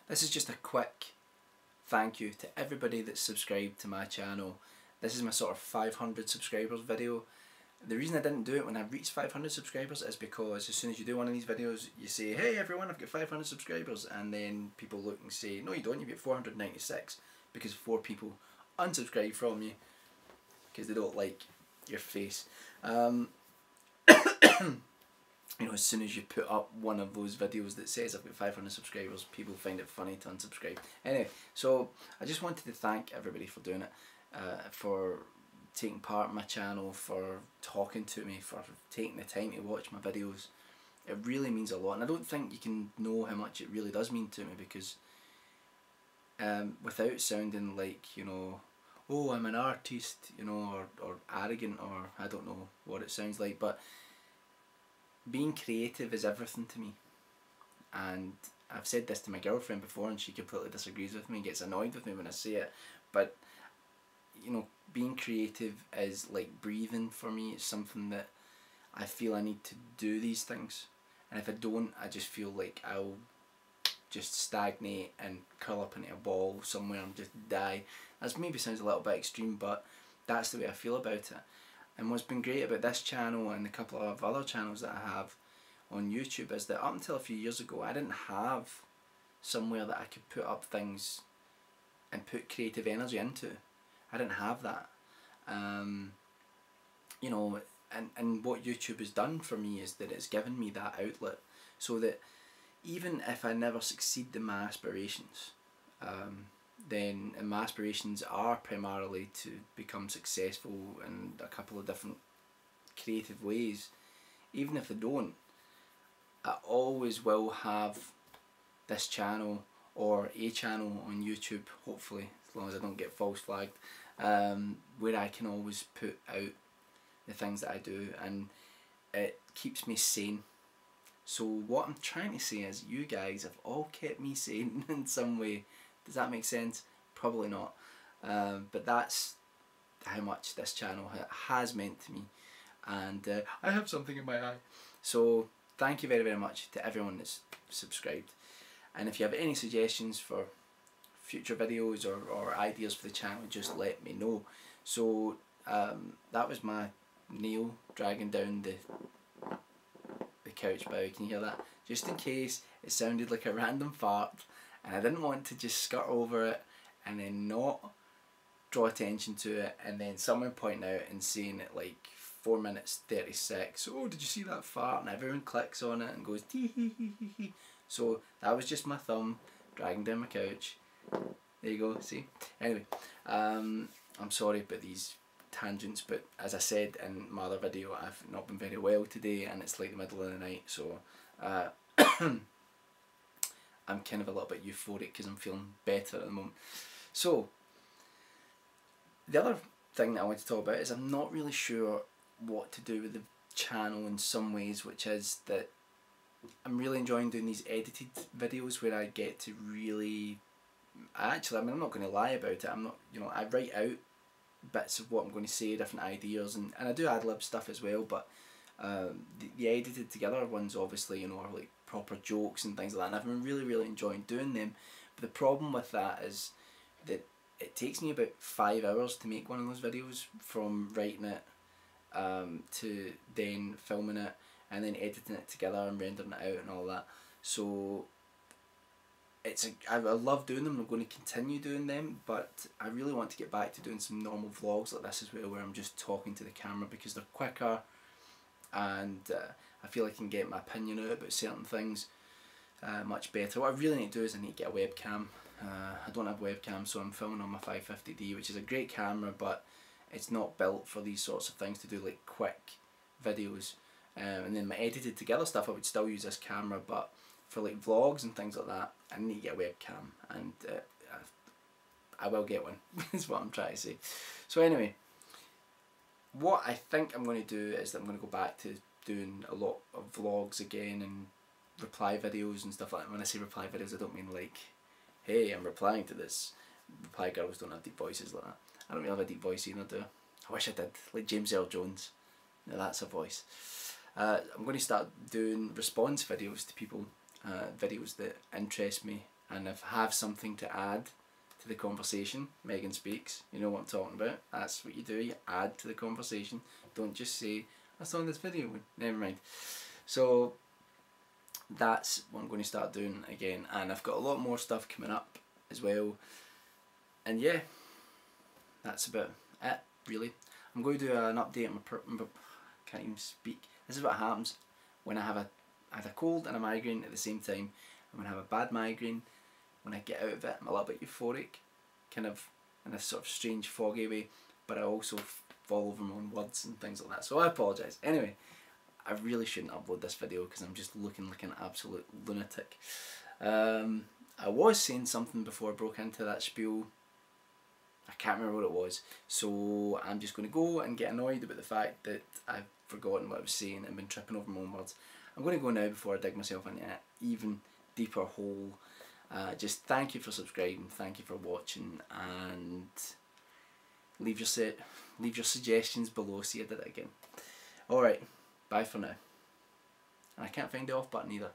This is just a quick thank you to everybody that's subscribed to my channel. This is my sort of 500 subscribers video. The reason I didn't do it when I reached 500 subscribers is because as soon as you do one of these videos, you say, hey everyone, I've got 500 subscribers, and then people look and say, no you don't, you've got 496, because 4 people unsubscribe from you because they don't like your face. You know, as soon as you put up one of those videos that says I've got 500 subscribers, people find it funny to unsubscribe. Anyway, so I just wanted to thank everybody for doing it, for taking part in my channel, for talking to me, for taking the time to watch my videos. It really means a lot, and I don't think you can know how much it really does mean to me, because without sounding like, you know, oh I'm an artist, you know, or arrogant, or I don't know what it sounds like, but being creative is everything to me. And I've said this to my girlfriend before and she completely disagrees with me and gets annoyed with me when I say it, but you know, being creative is like breathing for me. It's something that I feel I need to do these things, and if I don't, I just feel like I'll just stagnate and curl up into a ball somewhere and just die. That maybe sounds a little bit extreme, but that's the way I feel about it. And what's been great about this channel and a couple of other channels that I have on YouTube is that up until a few years ago I didn't have somewhere that I could put up things and put creative energy into. I didn't have that. You know, and what YouTube has done for me is that it's given me that outlet, so that even if I never succeed in my aspirations, then my aspirations are primarily to become successful in a couple of different creative ways. Even if I don't, I always will have this channel or a channel on YouTube, hopefully, as long as I don't get false flagged, where I can always put out the things that I do, and it keeps me sane. So what I'm trying to say is you guys have all kept me sane in some way. Does that make sense? Probably not. But that's how much this channel has meant to me. And I have something in my eye. So thank you very, very much to everyone that's subscribed. And if you have any suggestions for future videos or ideas for the channel, just let me know. So that was my nail dragging down the couch bow. Can you hear that? Just in case it sounded like a random fart, and I didn't want to just skirt over it and then not draw attention to it, and then someone pointing out and saying it like 4 minutes 36, oh did you see that fart, and everyone clicks on it and goes tee hee hee hee hee. So that was just my thumb dragging down my couch. There you go, see? Anyway, I'm sorry about these tangents, but as I said in my other video, I've not been very well today and it's like the middle of the night, so I'm kind of a little bit euphoric because I'm feeling better at the moment. So the other thing that I want to talk about is I'm not really sure what to do with the channel in some ways, which is that I'm really enjoying doing these edited videos where I get to really, actually, I mean, I'm not going to lie about it, I'm not, you know, I write out bits of what I'm going to say, different ideas, and I do ad-lib stuff as well, but the edited together ones obviously, you know, are like proper jokes and things like that, and I've been really, really enjoying doing them. But the problem with that is that it takes me about 5 hours to make one of those videos, from writing it to then filming it and then editing it together and rendering it out and all that. So I love doing them, I'm going to continue doing them, but I really want to get back to doing some normal vlogs like this as well, where I'm just talking to the camera, because they're quicker and I feel I can get my opinion out about certain things much better. What I really need to do is I need to get a webcam. I don't have a webcam, so I'm filming on my 550D, which is a great camera, but it's not built for these sorts of things, to do like quick videos. And then my edited together stuff, I would still use this camera, but for like vlogs and things like that, I need to get a webcam, and I will get one, is what I'm trying to say. So anyway, what I think I'm going to do is that I'm going to go back to doing a lot of vlogs again and reply videos and stuff like that. When I say reply videos, I don't mean like, hey, I'm replying to this. Reply girls don't have deep voices like that. I don't really have a deep voice either, do I? I wish I did, like James Earl Jones. Now that's a voice. I'm going to start doing response videos to people, videos that interest me, and if I have something to add to the conversation, Megan Speaks, you know what I'm talking about. That's what you do, you add to the conversation. Don't just say, I saw this video, never mind. So that's what I'm going to start doing again, and I've got a lot more stuff coming up as well. And yeah, that's about it really. I'm going to do an update on my can't even speak. This is what happens when I have a cold and a migraine at the same time. And when I have a bad migraine, when I get out of it, I'm a little bit euphoric, kind of in a sort of strange foggy way, but I also fall over my own words and things like that. So I apologise. Anyway, I really shouldn't upload this video because I'm just looking like an absolute lunatic. I was saying something before I broke into that spiel. I can't remember what it was. So I'm just going to go and get annoyed about the fact that I've forgotten what I was saying and been tripping over my own words. I'm going to go now before I dig myself into an even deeper hole. Just thank you for subscribing, thank you for watching, and leave your suggestions below. See, I did it again. Alright, bye for now. And I can't find the off button either.